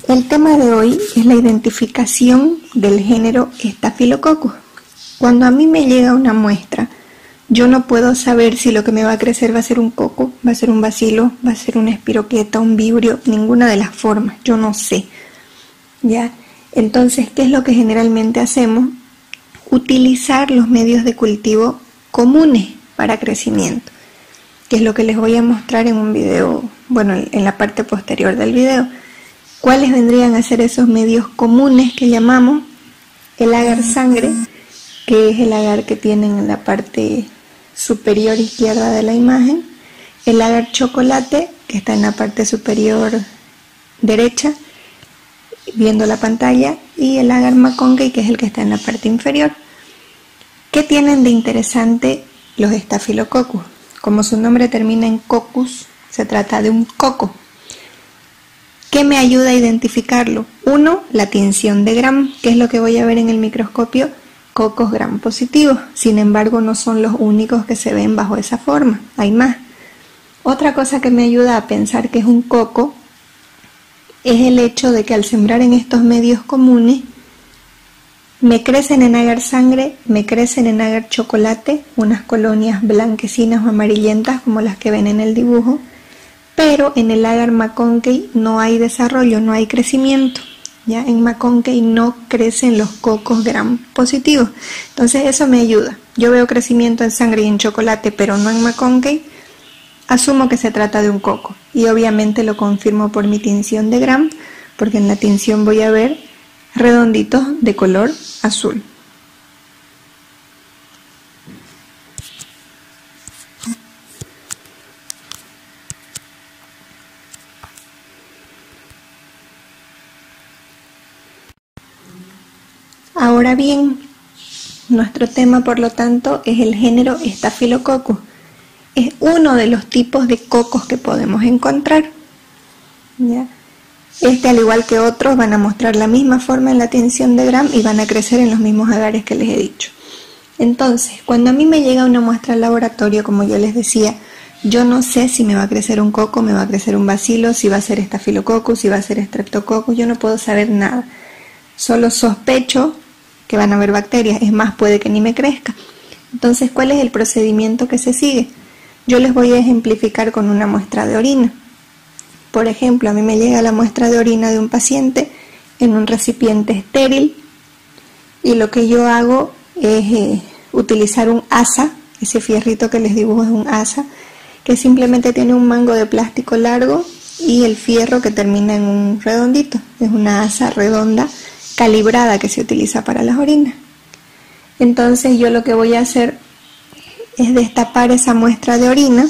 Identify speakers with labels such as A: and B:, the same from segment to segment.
A: El tema de hoy es la identificación del género Staphylococcus. Cuando a mí me llega una muestra, yo no puedo saber si lo que me va a crecer va a ser un coco, va a ser un bacilo, va a ser una espiroqueta, un vibrio, ninguna de las formas, yo no sé. ¿Ya? Entonces, ¿qué es lo que generalmente hacemos? Utilizar los medios de cultivo comunes para crecimiento, que es lo que les voy a mostrar en un video, bueno, en la parte posterior del video. ¿Cuáles vendrían a ser esos medios comunes que llamamos? El agar sangre, que es el agar que tienen en la parte superior izquierda de la imagen, el agar chocolate, que está en la parte superior derecha, viendo la pantalla, y el agar McConkey, que es el que está en la parte inferior. ¿Qué tienen de interesante los Staphylococcus? Como su nombre termina en coccus, se trata de un coco. ¿Qué me ayuda a identificarlo? Uno, la tinción de Gram, que es lo que voy a ver en el microscopio, cocos Gram positivos. Sin embargo, no son los únicos que se ven bajo esa forma, hay más. Otra cosa que me ayuda a pensar que es un coco es el hecho de que al sembrar en estos medios comunes, me crecen en agar sangre, me crecen en agar chocolate, unas colonias blanquecinas o amarillentas como las que ven en el dibujo, pero en el agar McConkey no hay desarrollo, no hay crecimiento. ¿Ya? En McConkey no crecen los cocos Gram positivos. Entonces eso me ayuda. Yo veo crecimiento en sangre y en chocolate, pero no en McConkey. Asumo que se trata de un coco. Y obviamente lo confirmo por mi tinción de Gram, porque en la tinción voy a ver redonditos de color azul. Ahora bien, nuestro tema por lo tanto es el género Staphylococcus. Es uno de los tipos de cocos que podemos encontrar. ¿Ya? Al igual que otros, van a mostrar la misma forma en la tinción de Gram y van a crecer en los mismos agares que les he dicho. Entonces, cuando a mí me llega una muestra al laboratorio, como yo les decía, yo no sé si me va a crecer un coco, me va a crecer un bacilo, si va a ser Staphylococcus, si va a ser Streptococcus, yo no puedo saber nada. Solo sospecho que van a haber bacterias, es más, puede que ni me crezca. Entonces, ¿cuál es el procedimiento que se sigue? Yo les voy a ejemplificar con una muestra de orina. Por ejemplo, a mí me llega la muestra de orina de un paciente en un recipiente estéril y lo que yo hago es utilizar un asa, ese fierrito que les dibujo es un asa, que simplemente tiene un mango de plástico largo y el fierro que termina en un redondito. Es una asa redonda calibrada que se utiliza para las orinas. Entonces yo lo que voy a hacer es destapar esa muestra de orina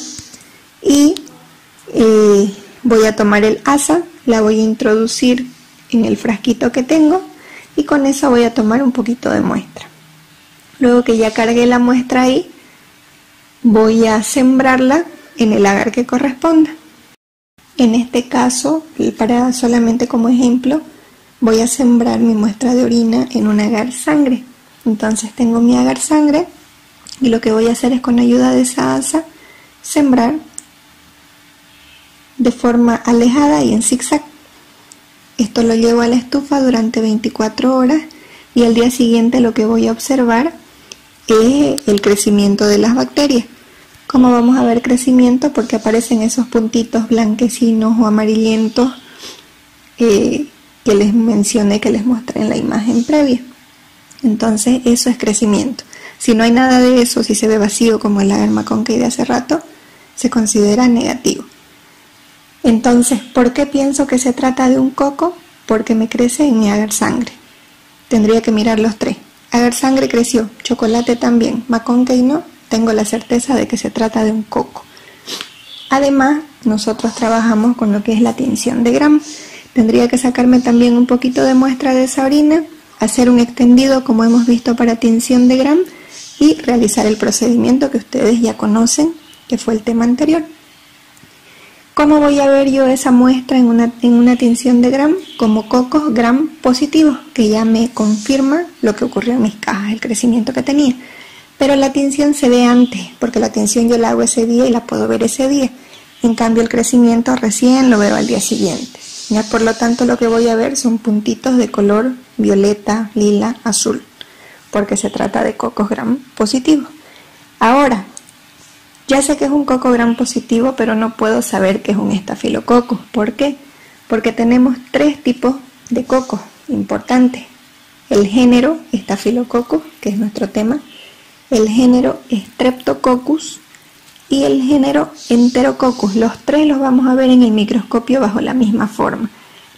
A: y voy a tomar el asa, la voy a introducir en el frasquito que tengo y con eso voy a tomar un poquito de muestra. Luego que ya cargué la muestra ahí, voy a sembrarla en el agar que corresponda. En este caso, para solamente como ejemplo, voy a sembrar mi muestra de orina en un agar sangre. Entonces tengo mi agar sangre y lo que voy a hacer es con ayuda de esa asa sembrar de forma alejada y en zigzag. Esto lo llevo a la estufa durante 24 horas y al día siguiente lo que voy a observar es el crecimiento de las bacterias. ¿Cómo vamos a ver crecimiento? Porque aparecen esos puntitos blanquecinos o amarillentos que les mencioné, que les mostré en la imagen previa. Entonces eso es crecimiento. Si no hay nada de eso, si se ve vacío como el agar McConkey de hace rato, se considera negativo. Entonces, ¿por qué pienso que se trata de un coco? Porque me crece en mi agar sangre. Tendría que mirar los tres. Agar sangre creció, chocolate también, McConkey no, tengo la certeza de que se trata de un coco. Además, nosotros trabajamos con lo que es la tinción de Gram. Tendría que sacarme también un poquito de muestra de esa orina, hacer un extendido como hemos visto para tinción de Gram y realizar el procedimiento que ustedes ya conocen, que fue el tema anterior. ¿Cómo voy a ver yo esa muestra en una tinción de Gram? Como cocos Gram positivos, que ya me confirma lo que ocurrió en mis cajas, el crecimiento que tenía. Pero la tinción se ve antes, porque la tinción yo la hago ese día y la puedo ver ese día. En cambio el crecimiento recién lo veo al día siguiente. Ya, por lo tanto, lo que voy a ver son puntitos de color violeta, lila, azul, porque se trata de cocos gram positivos. Ahora, ya sé que es un coco gram positivo, pero no puedo saber que es un estafilococcus. ¿Por qué? Porque tenemos tres tipos de cocos importantes. El género Staphylococcus, que es nuestro tema, el género Streptococcus y el género Enterococcus. Los tres los vamos a ver en el microscopio bajo la misma forma.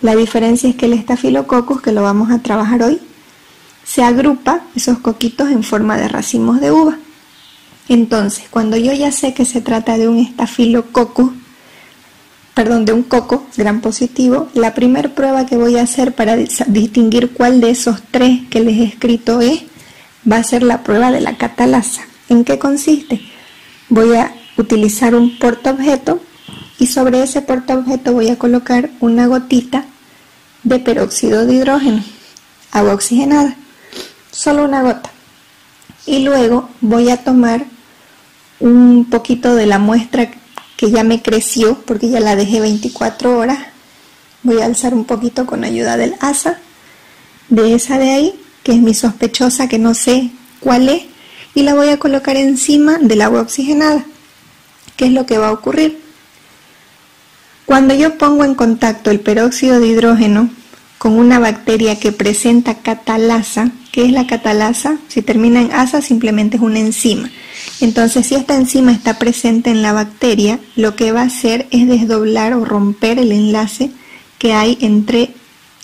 A: La diferencia es que el Staphylococcus, que lo vamos a trabajar hoy, se agrupa esos coquitos en forma de racimos de uva. Entonces, cuando yo ya sé que se trata de un Staphylococcus, de un coco gram positivo, la primera prueba que voy a hacer para distinguir cuál de esos tres que les he escrito va a ser la prueba de la catalasa. ¿En qué consiste? Voy a utilizar un portaobjeto y sobre ese portaobjeto voy a colocar una gotita de peróxido de hidrógeno, agua oxigenada, solo una gota. Y luego voy a tomar un poquito de la muestra que ya me creció, porque ya la dejé 24 horas. Voy a alzar un poquito con ayuda del asa, de esa de ahí, que es mi sospechosa, que no sé cuál es, y la voy a colocar encima del agua oxigenada. ¿Qué es lo que va a ocurrir? Cuando yo pongo en contacto el peróxido de hidrógeno con una bacteria que presenta catalasa, ¿qué es la catalasa? Si termina en asa, simplemente es una enzima. Entonces, si esta enzima está presente en la bacteria, lo que va a hacer es desdoblar o romper el enlace que hay entre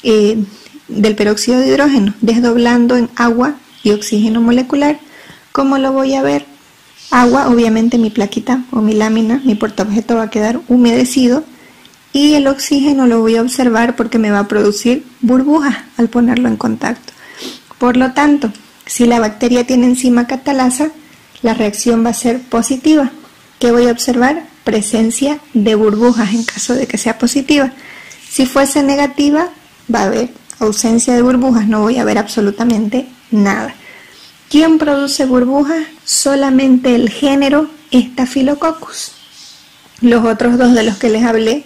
A: del peróxido de hidrógeno, desdoblando en agua y oxígeno molecular. ¿Cómo lo voy a ver? Agua, obviamente mi plaquita o mi lámina, mi portaobjeto va a quedar humedecido, y el oxígeno lo voy a observar porque me va a producir burbujas al ponerlo en contacto. Por lo tanto, si la bacteria tiene enzima catalasa, la reacción va a ser positiva. ¿Qué voy a observar? Presencia de burbujas en caso de que sea positiva. Si fuese negativa, va a haber ausencia de burbujas, no voy a ver absolutamente nada. ¿Quién produce burbujas? Solamente el género Staphylococcus. Los otros dos de los que les hablé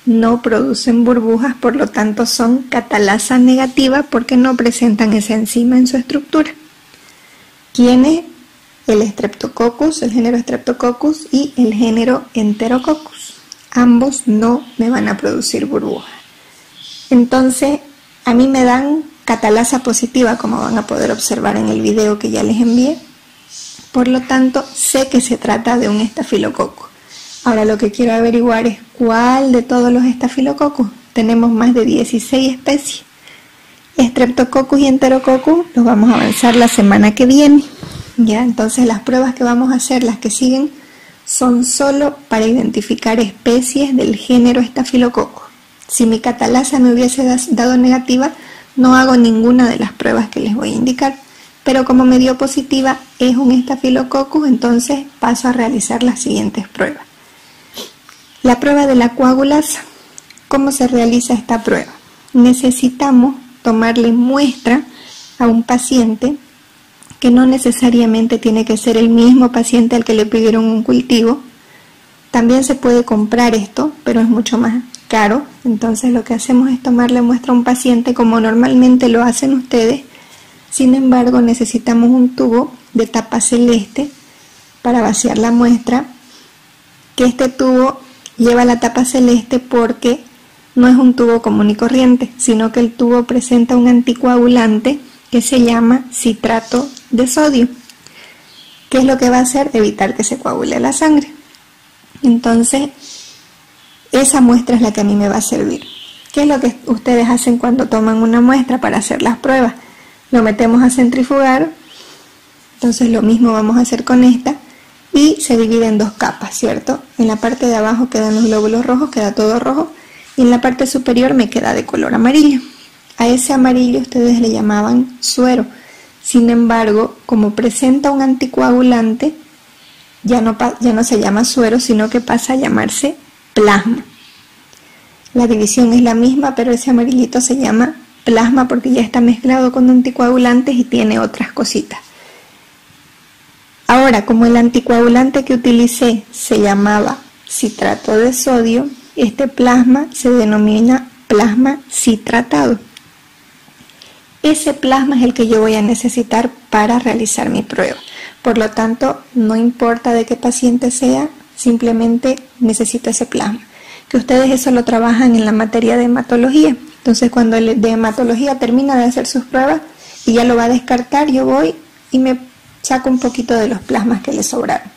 A: no producen burbujas, por lo tanto son catalasa negativa porque no presentan esa enzima en su estructura. ¿Quién es? El Streptococcus, el género Streptococcus, y el género Enterococcus. Ambos no me van a producir burbujas. Entonces, a mí me dan catalasa positiva, como van a poder observar en el video que ya les envié. Por lo tanto, sé que se trata de un estafilococo. Ahora lo que quiero averiguar es cuál de todos los estafilococos. Tenemos más de 16 especies. Streptococcus y Enterococcus los vamos a avanzar la semana que viene. Ya, entonces las pruebas que vamos a hacer, las que siguen, son solo para identificar especies del género Staphylococcus. Si mi catalasa me hubiese dado negativa, no hago ninguna de las pruebas que les voy a indicar. Pero como me dio positiva, es un Staphylococcus, entonces paso a realizar las siguientes pruebas. La prueba de la coagulasa. ¿Cómo se realiza esta prueba? Necesitamos tomarle muestra a un paciente, que no necesariamente tiene que ser el mismo paciente al que le pidieron un cultivo. También se puede comprar esto, pero es mucho más caro. Entonces lo que hacemos es tomarle muestra a un paciente como normalmente lo hacen ustedes. Sin embargo, necesitamos un tubo de tapa celeste para vaciar la muestra, que este tubo lleva la tapa celeste porque no es un tubo común y corriente, sino que el tubo presenta un anticoagulante que se llama citrato de sodio. ¿Qué es lo que va a hacer? Evitar que se coagule la sangre. Entonces, esa muestra es la que a mí me va a servir. ¿Qué es lo que ustedes hacen cuando toman una muestra para hacer las pruebas? Lo metemos a centrifugar. Entonces lo mismo vamos a hacer con esta, y se divide en dos capas, ¿cierto? En la parte de abajo quedan los glóbulos rojos, queda todo rojo, y en la parte superior me queda de color amarillo. A ese amarillo ustedes le llamaban suero. Sin embargo, como presenta un anticoagulante, ya no se llama suero, sino que pasa a llamarse plasma. La división es la misma, pero ese amarillito se llama plasma porque ya está mezclado con anticoagulantes y tiene otras cositas. Ahora, como el anticoagulante que utilicé se llamaba citrato de sodio, este plasma se denomina plasma citratado. Ese plasma es el que yo voy a necesitar para realizar mi prueba. Por lo tanto, no importa de qué paciente sea, simplemente necesito ese plasma. Que ustedes eso lo trabajan en la materia de hematología. Entonces, cuando el de hematología termina de hacer sus pruebas y ya lo va a descartar, yo voy y me saco un poquito de los plasmas que le sobraron.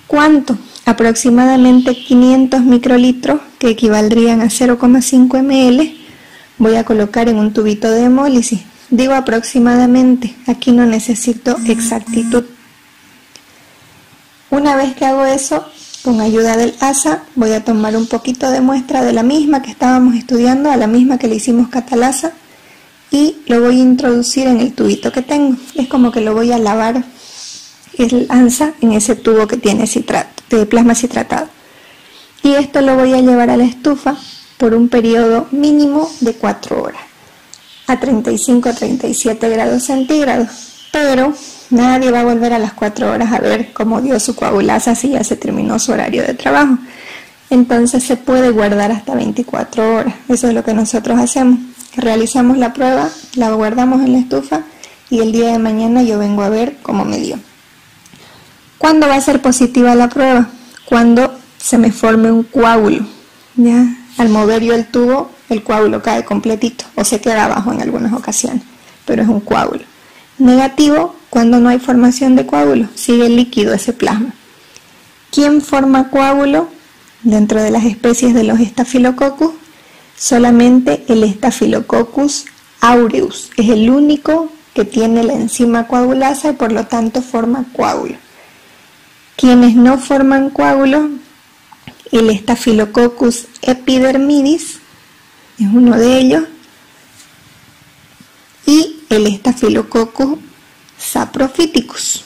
A: ¿Cuánto? Aproximadamente 500 microlitros, que equivaldrían a 0,5 ml, voy a colocar en un tubito de hemólisis. Digo aproximadamente, aquí no necesito exactitud. Una vez que hago eso, con ayuda del ASA, voy a tomar un poquito de muestra de la misma que estábamos estudiando, a la misma que le hicimos catalasa, y lo voy a introducir en el tubito que tengo. Es como que lo voy a lavar el ANSA en ese tubo que tiene citrato, de plasma citratado. Y esto lo voy a llevar a la estufa por un periodo mínimo de 4 horas, a 35 a 37 grados centígrados. Pero nadie va a volver a las 4 horas a ver cómo dio su coagulasa si ya se terminó su horario de trabajo. Entonces se puede guardar hasta 24 horas. Eso es lo que nosotros hacemos. Realizamos la prueba, la guardamos en la estufa y el día de mañana yo vengo a ver cómo me dio. ¿Cuándo va a ser positiva la prueba? Cuando se me forme un coágulo. ¿Ya? Al mover yo el tubo, el coágulo cae completito o se queda abajo en algunas ocasiones, pero es un coágulo. Negativo cuando no hay formación de coágulo, sigue líquido ese plasma. ¿Quién forma coágulo? Dentro de las especies de los Staphylococcus, solamente el Staphylococcus aureus es el único que tiene la enzima coagulasa y por lo tanto forma coágulo. Quienes no forman coágulo, el Staphylococcus epidermidis es uno de ellos, y el Staphylococcus saprophyticus.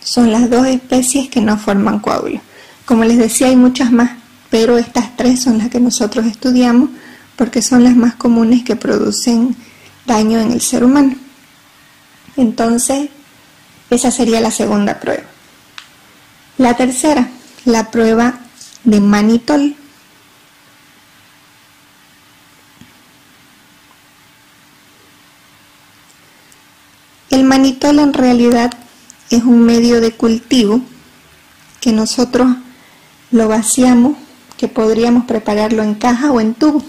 A: Son las dos especies que no forman coágulo. Como les decía, hay muchas más, pero estas tres son las que nosotros estudiamos porque son las más comunes que producen daño en el ser humano. Entonces, esa sería la segunda prueba. La tercera, la prueba de mannitol. El mannitol en realidad es un medio de cultivo que nosotros lo vaciamos, que podríamos prepararlo en caja o en tubo,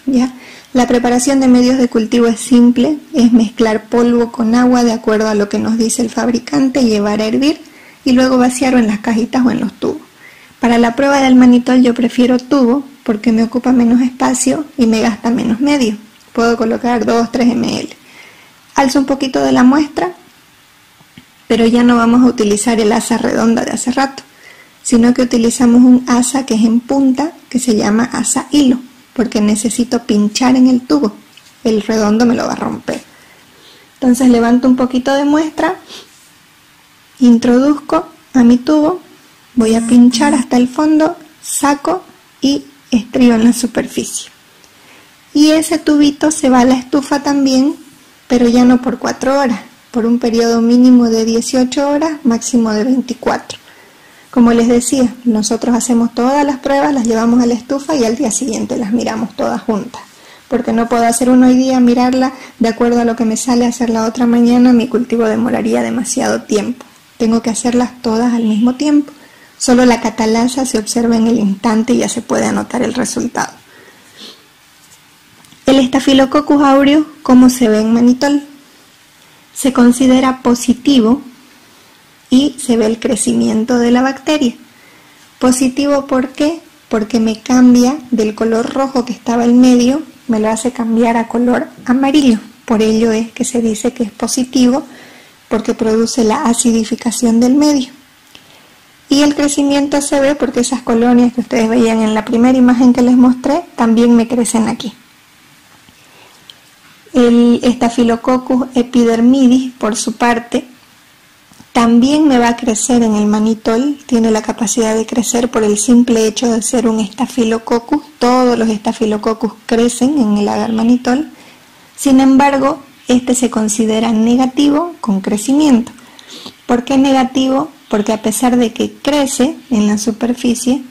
A: ¿ya? La preparación de medios de cultivo es simple, es mezclar polvo con agua de acuerdo a lo que nos dice el fabricante, llevar a hervir y luego vaciarlo en las cajitas o en los tubos. Para la prueba del mannitol yo prefiero tubo porque me ocupa menos espacio y me gasta menos medio. Puedo colocar 2-3 ml. Alzo un poquito de la muestra, pero ya no vamos a utilizar el asa redonda de hace rato, sino que utilizamos un asa que es en punta, que se llama asa hilo, porque necesito pinchar en el tubo, el redondo me lo va a romper. Entonces levanto un poquito de muestra, introduzco a mi tubo, voy a pinchar hasta el fondo, saco y estrío en la superficie. Y ese tubito se va a la estufa también, pero ya no por 4 horas, por un periodo mínimo de 18 horas, máximo de 24. Como les decía, nosotros hacemos todas las pruebas, las llevamos a la estufa y al día siguiente las miramos todas juntas. Porque no puedo hacer una hoy día, mirarla de acuerdo a lo que me sale, hacerla otra mañana, mi cultivo demoraría demasiado tiempo. Tengo que hacerlas todas al mismo tiempo. Solo la catalasa se observa en el instante y ya se puede anotar el resultado. El Staphylococcus aureus, ¿cómo se ve en mannitol? Se considera positivo y se ve el crecimiento de la bacteria. Positivo, ¿por qué? Porque me cambia del color rojo que estaba en medio, me lo hace cambiar a color amarillo. Por ello es que se dice que es positivo, porque produce la acidificación del medio. Y el crecimiento se ve porque esas colonias que ustedes veían en la primera imagen que les mostré, también me crecen aquí. El Staphylococcus epidermidis, por su parte, también me va a crecer en el mannitol, tiene la capacidad de crecer por el simple hecho de ser un Staphylococcus. Todos los Staphylococcus crecen en el agar mannitol. Sin embargo, este se considera negativo con crecimiento. ¿Por qué negativo? Porque a pesar de que crece en la superficie,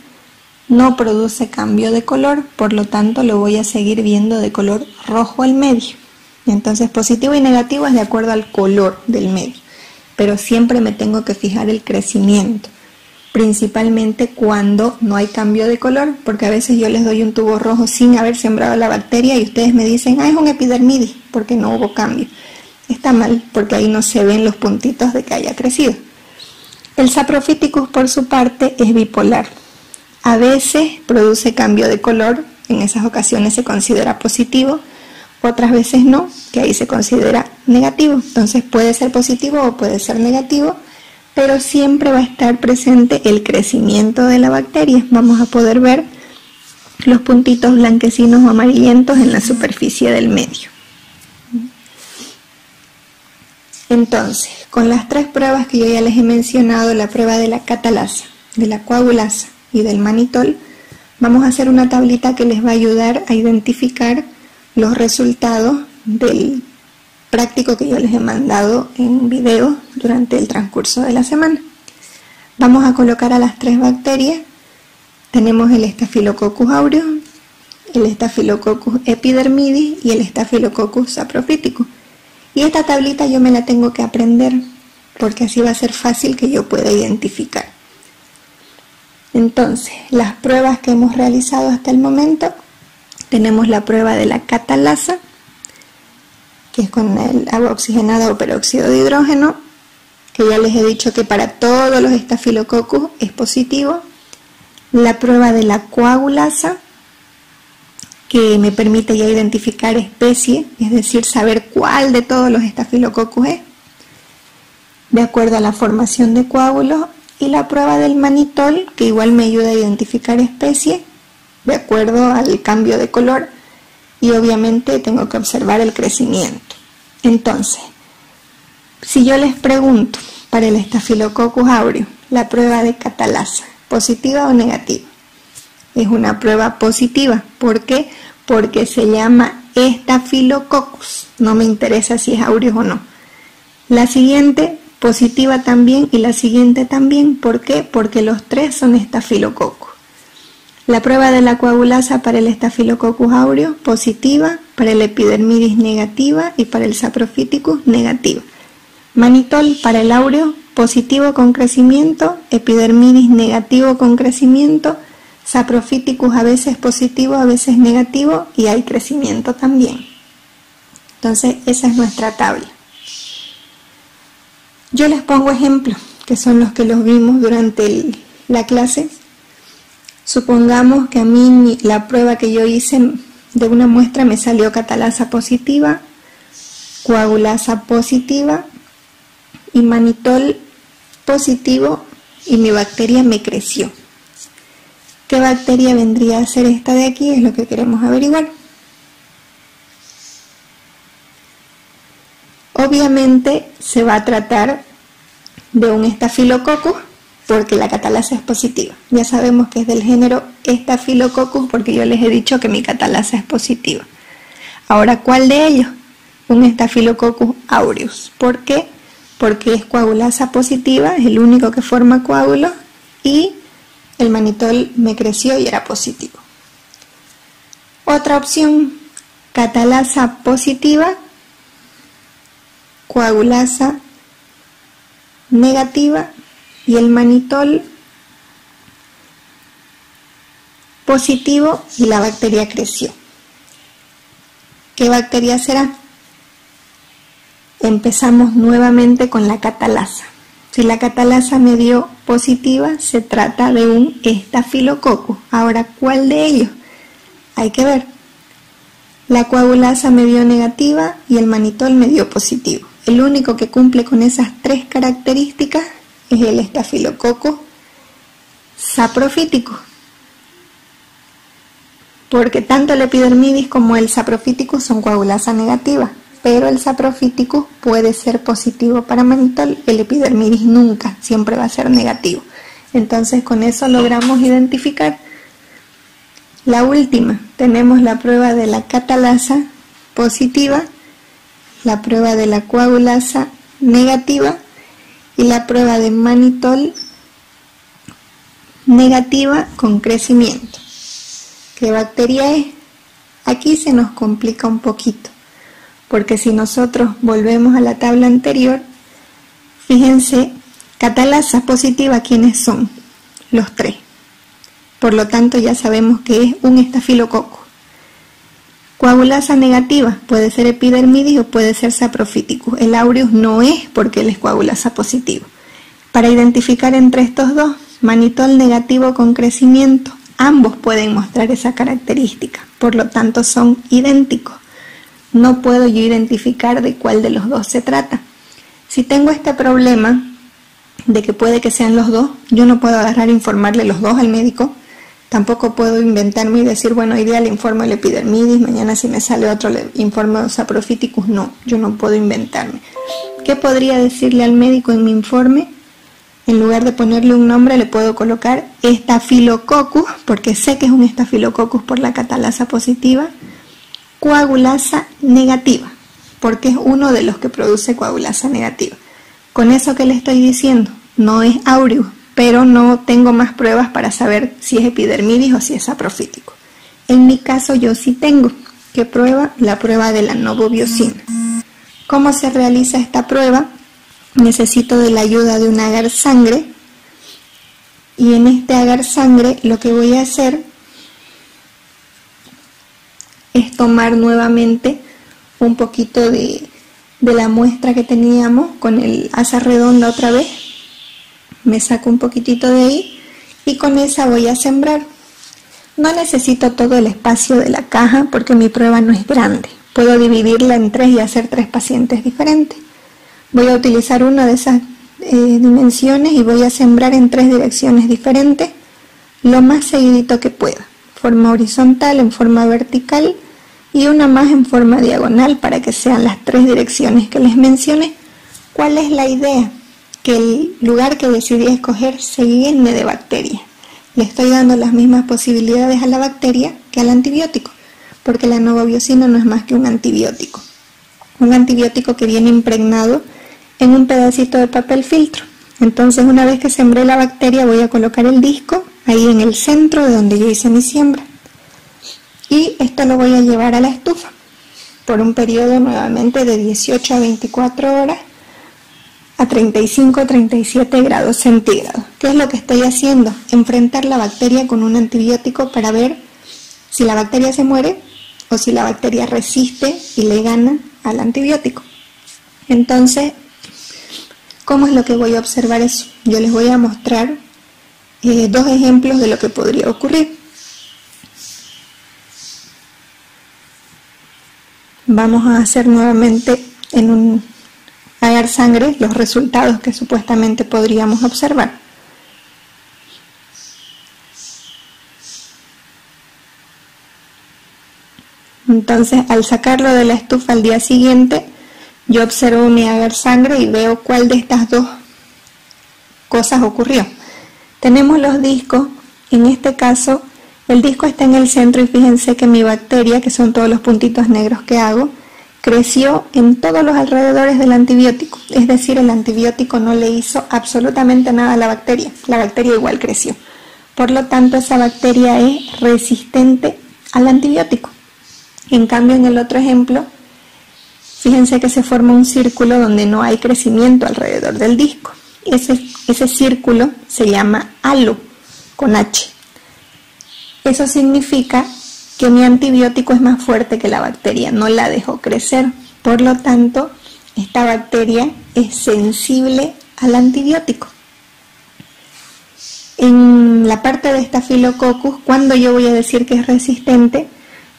A: no produce cambio de color, por lo tanto lo voy a seguir viendo de color rojo al medio. Entonces positivo y negativo es de acuerdo al color del medio, pero siempre me tengo que fijar el crecimiento, principalmente cuando no hay cambio de color, porque a veces yo les doy un tubo rojo sin haber sembrado la bacteria y ustedes me dicen, es un epidermidis, porque no hubo cambio. Está mal, porque ahí no se ven los puntitos de que haya crecido. El Saprophyticus, por su parte, es bipolar. A veces produce cambio de color, en esas ocasiones se considera positivo, otras veces no, que ahí se considera negativo. Entonces puede ser positivo o puede ser negativo, pero siempre va a estar presente el crecimiento de la bacteria. Vamos a poder ver los puntitos blanquecinos o amarillentos en la superficie del medio. Entonces, con las tres pruebas que yo ya les he mencionado, la prueba de la catalasa, de la coagulasa y del mannitol, vamos a hacer una tablita que les va a ayudar a identificar los resultados del práctico que yo les he mandado en video durante el transcurso de la semana. Vamos a colocar a las tres bacterias. Tenemos el Staphylococcus aureus, el Staphylococcus epidermidis y el Staphylococcus saprophyticus. Y esta tablita yo me la tengo que aprender, porque así va a ser fácil que yo pueda identificar. Entonces, las pruebas que hemos realizado hasta el momento, tenemos la prueba de la catalasa, que es con el agua oxigenada o peróxido de hidrógeno, que ya les he dicho que para todos los Staphylococcus es positivo. La prueba de la coagulasa, que me permite ya identificar especie, es decir, saber cuál de todos los Staphylococcus es, de acuerdo a la formación de coágulos, y la prueba del mannitol, que igual me ayuda a identificar especie, de acuerdo al cambio de color, y obviamente tengo que observar el crecimiento. Entonces, si yo les pregunto para el Staphylococcus aureus, la prueba de catalasa, ¿positiva o negativa? Es una prueba positiva. ¿Por qué? Porque se llama Staphylococcus. No me interesa si es aureus o no. La siguiente, positiva también, y la siguiente también. ¿Por qué? Porque los tres son Staphylococcus. La prueba de la coagulasa para el Staphylococcus aureus, positiva, para el epidermidis negativa y para el Saprophyticus negativa. Mannitol para el aureus, positivo con crecimiento, epidermidis negativo con crecimiento, Saprophyticus a veces positivo, a veces negativo, y hay crecimiento también. Entonces esa es nuestra tabla. Yo les pongo ejemplos, que son los que los vimos durante la clase. Supongamos que a mí la prueba que yo hice de una muestra me salió catalasa positiva, coagulasa positiva y mannitol positivo, y mi bacteria me creció. ¿Qué bacteria vendría a ser esta de aquí? Es lo que queremos averiguar. Obviamente se va a tratar de un Staphylococcus, porque la catalasa es positiva. Ya sabemos que es del género Staphylococcus, porque yo les he dicho que mi catalasa es positiva. Ahora, ¿cuál de ellos? Un Staphylococcus aureus. ¿Por qué? Porque es coagulasa positiva, es el único que forma coágulos, y el mannitol me creció y era positivo. Otra opción, catalasa positiva, coagulasa negativa y el mannitol positivo y la bacteria creció. ¿Qué bacteria será? Empezamos nuevamente con la catalasa. Si la catalasa me dio positiva, se trata de un Staphylococcus. Ahora, ¿cuál de ellos? Hay que ver. La coagulasa me dio negativa y el mannitol me dio positivo. El único que cumple con esas tres características es el Staphylococcus saprophyticus. Porque tanto el epidermidis como el saprophyticus son coagulasa negativa, pero el saprophyticus puede ser positivo para mannitol, el epidermidis nunca, siempre va a ser negativo. Entonces con eso logramos identificar. La última, tenemos la prueba de la catalasa positiva, la prueba de la coagulasa negativa y la prueba de mannitol negativa con crecimiento. ¿Qué bacteria es? Aquí se nos complica un poquito, porque si nosotros volvemos a la tabla anterior, fíjense, catalasa positiva, ¿quiénes son? Los 3. Por lo tanto, ya sabemos que es un estafilococo. Coagulasa negativa, puede ser epidermidis o puede ser saprophyticus. El aureus no es porque él es coagulasa positivo. Para identificar entre estos dos, mannitol negativo con crecimiento, ambos pueden mostrar esa característica, por lo tanto son idénticos. No puedo yo identificar de cuál de los dos se trata. Si tengo este problema de que puede que sean los dos, yo no puedo agarrar e informarle los dos al médico. Tampoco puedo inventarme y decir, bueno, hoy día le informo el epidermidis, mañana si me sale otro le informo saprophyticus. No, yo no puedo inventarme. ¿Qué podría decirle al médico en mi informe? En lugar de ponerle un nombre le puedo colocar Staphylococcus, porque sé que es un Staphylococcus por la catalasa positiva, coagulasa negativa, porque es uno de los que produce coagulasa negativa. Con eso que le estoy diciendo, no es aureus, pero no tengo más pruebas para saber si es epidermidis o si es saprophyticus. En mi caso yo sí tengo. ¿Qué prueba? La prueba de la novobiosina. ¿Cómo se realiza esta prueba? Necesito de la ayuda de un agar sangre, y en este agar sangre lo que voy a hacer es tomar nuevamente un poquito de la muestra que teníamos con el asa redonda otra vez. Me saco un poquitito de ahí y con esa voy a sembrar. No necesito todo el espacio de la caja porque mi prueba no es grande. Puedo dividirla en 3 y hacer 3 pacientes diferentes. Voy a utilizar una de esas dimensiones y voy a sembrar en 3 direcciones diferentes lo más seguidito que pueda. Forma horizontal, en forma vertical y una más en forma diagonal para que sean las 3 direcciones que les mencioné. ¿Cuál es la idea? Que el lugar que decidí escoger se llene de bacterias. Le estoy dando las mismas posibilidades a la bacteria que al antibiótico, porque la novobiosina no es más que un antibiótico. Un antibiótico que viene impregnado en un pedacito de papel filtro. Entonces, una vez que sembré la bacteria, voy a colocar el disco ahí en el centro de donde yo hice mi siembra. Y esto lo voy a llevar a la estufa por un periodo nuevamente de 18 a 24 horas a 35-37 grados centígrados. ¿Qué es lo que estoy haciendo? Enfrentar la bacteria con un antibiótico para ver si la bacteria se muere o si la bacteria resiste y le gana al antibiótico. Entonces, ¿cómo es lo que voy a observar eso? Yo les voy a mostrar 2 ejemplos de lo que podría ocurrir. Vamos a hacer nuevamente en un agar sangre los resultados que supuestamente podríamos observar. Entonces, al sacarlo de la estufa al día siguiente, yo observo mi agar sangre y veo cuál de estas 2 cosas ocurrió. Tenemos los discos. En este caso, el disco está en el centro y fíjense que mi bacteria, que son todos los puntitos negros que hago, creció en todos los alrededores del antibiótico. Es decir, el antibiótico no le hizo absolutamente nada a la bacteria igual creció. Por lo tanto, esa bacteria es resistente al antibiótico. En cambio, en el otro ejemplo, fíjense que se forma un círculo donde no hay crecimiento alrededor del disco. Ese círculo se llama halo, con H. Eso significa que mi antibiótico es más fuerte que la bacteria, no la dejó crecer. Por lo tanto, esta bacteria es sensible al antibiótico. En la parte de Staphylococcus, cuando yo voy a decir que es resistente,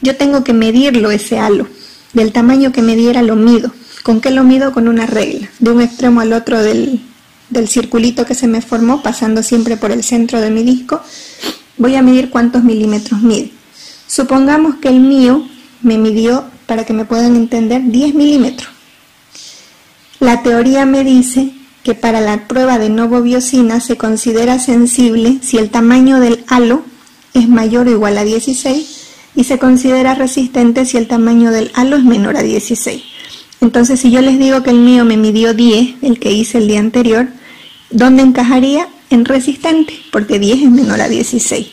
A: yo tengo que medirlo ese halo. Del tamaño que me diera lo mido. ¿Con qué lo mido? Con una regla. De un extremo al otro del circulito que se me formó, pasando siempre por el centro de mi disco, voy a medir cuántos milímetros mide. Supongamos que el mío me midió, para que me puedan entender, 10 milímetros. La teoría me dice que para la prueba de novobiosina se considera sensible si el tamaño del halo es mayor o igual a 16 y se considera resistente si el tamaño del halo es menor a 16. Entonces, si yo les digo que el mío me midió 10, el que hice el día anterior, ¿dónde encajaría? en resistente, porque 10 es menor a 16.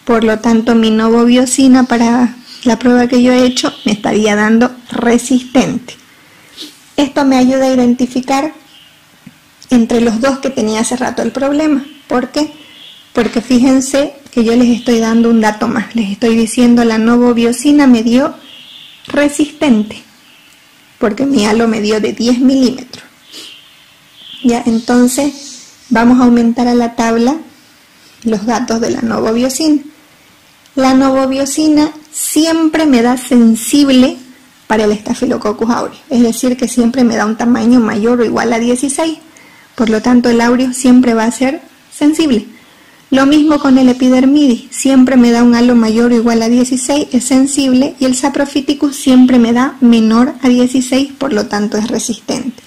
A: Por lo tanto, mi novobiosina para la prueba que yo he hecho me estaría dando resistente. Esto me ayuda a identificar entre los dos que tenía hace rato el problema. ¿Por qué? Porque fíjense que yo les estoy dando un dato más. Les estoy diciendo la novobiosina me dio resistente, porque mi halo me dio de 10 milímetros. Ya, entonces vamos a aumentar a la tabla los datos de la novobiosina. La novobiosina siempre me da sensible para el Staphylococcus aureus, es decir, que siempre me da un tamaño mayor o igual a 16. Por lo tanto, el aureus siempre va a ser sensible. Lo mismo con el epidermidis, siempre me da un halo mayor o igual a 16, es sensible, y el saprophyticus siempre me da menor a 16, por lo tanto es resistente.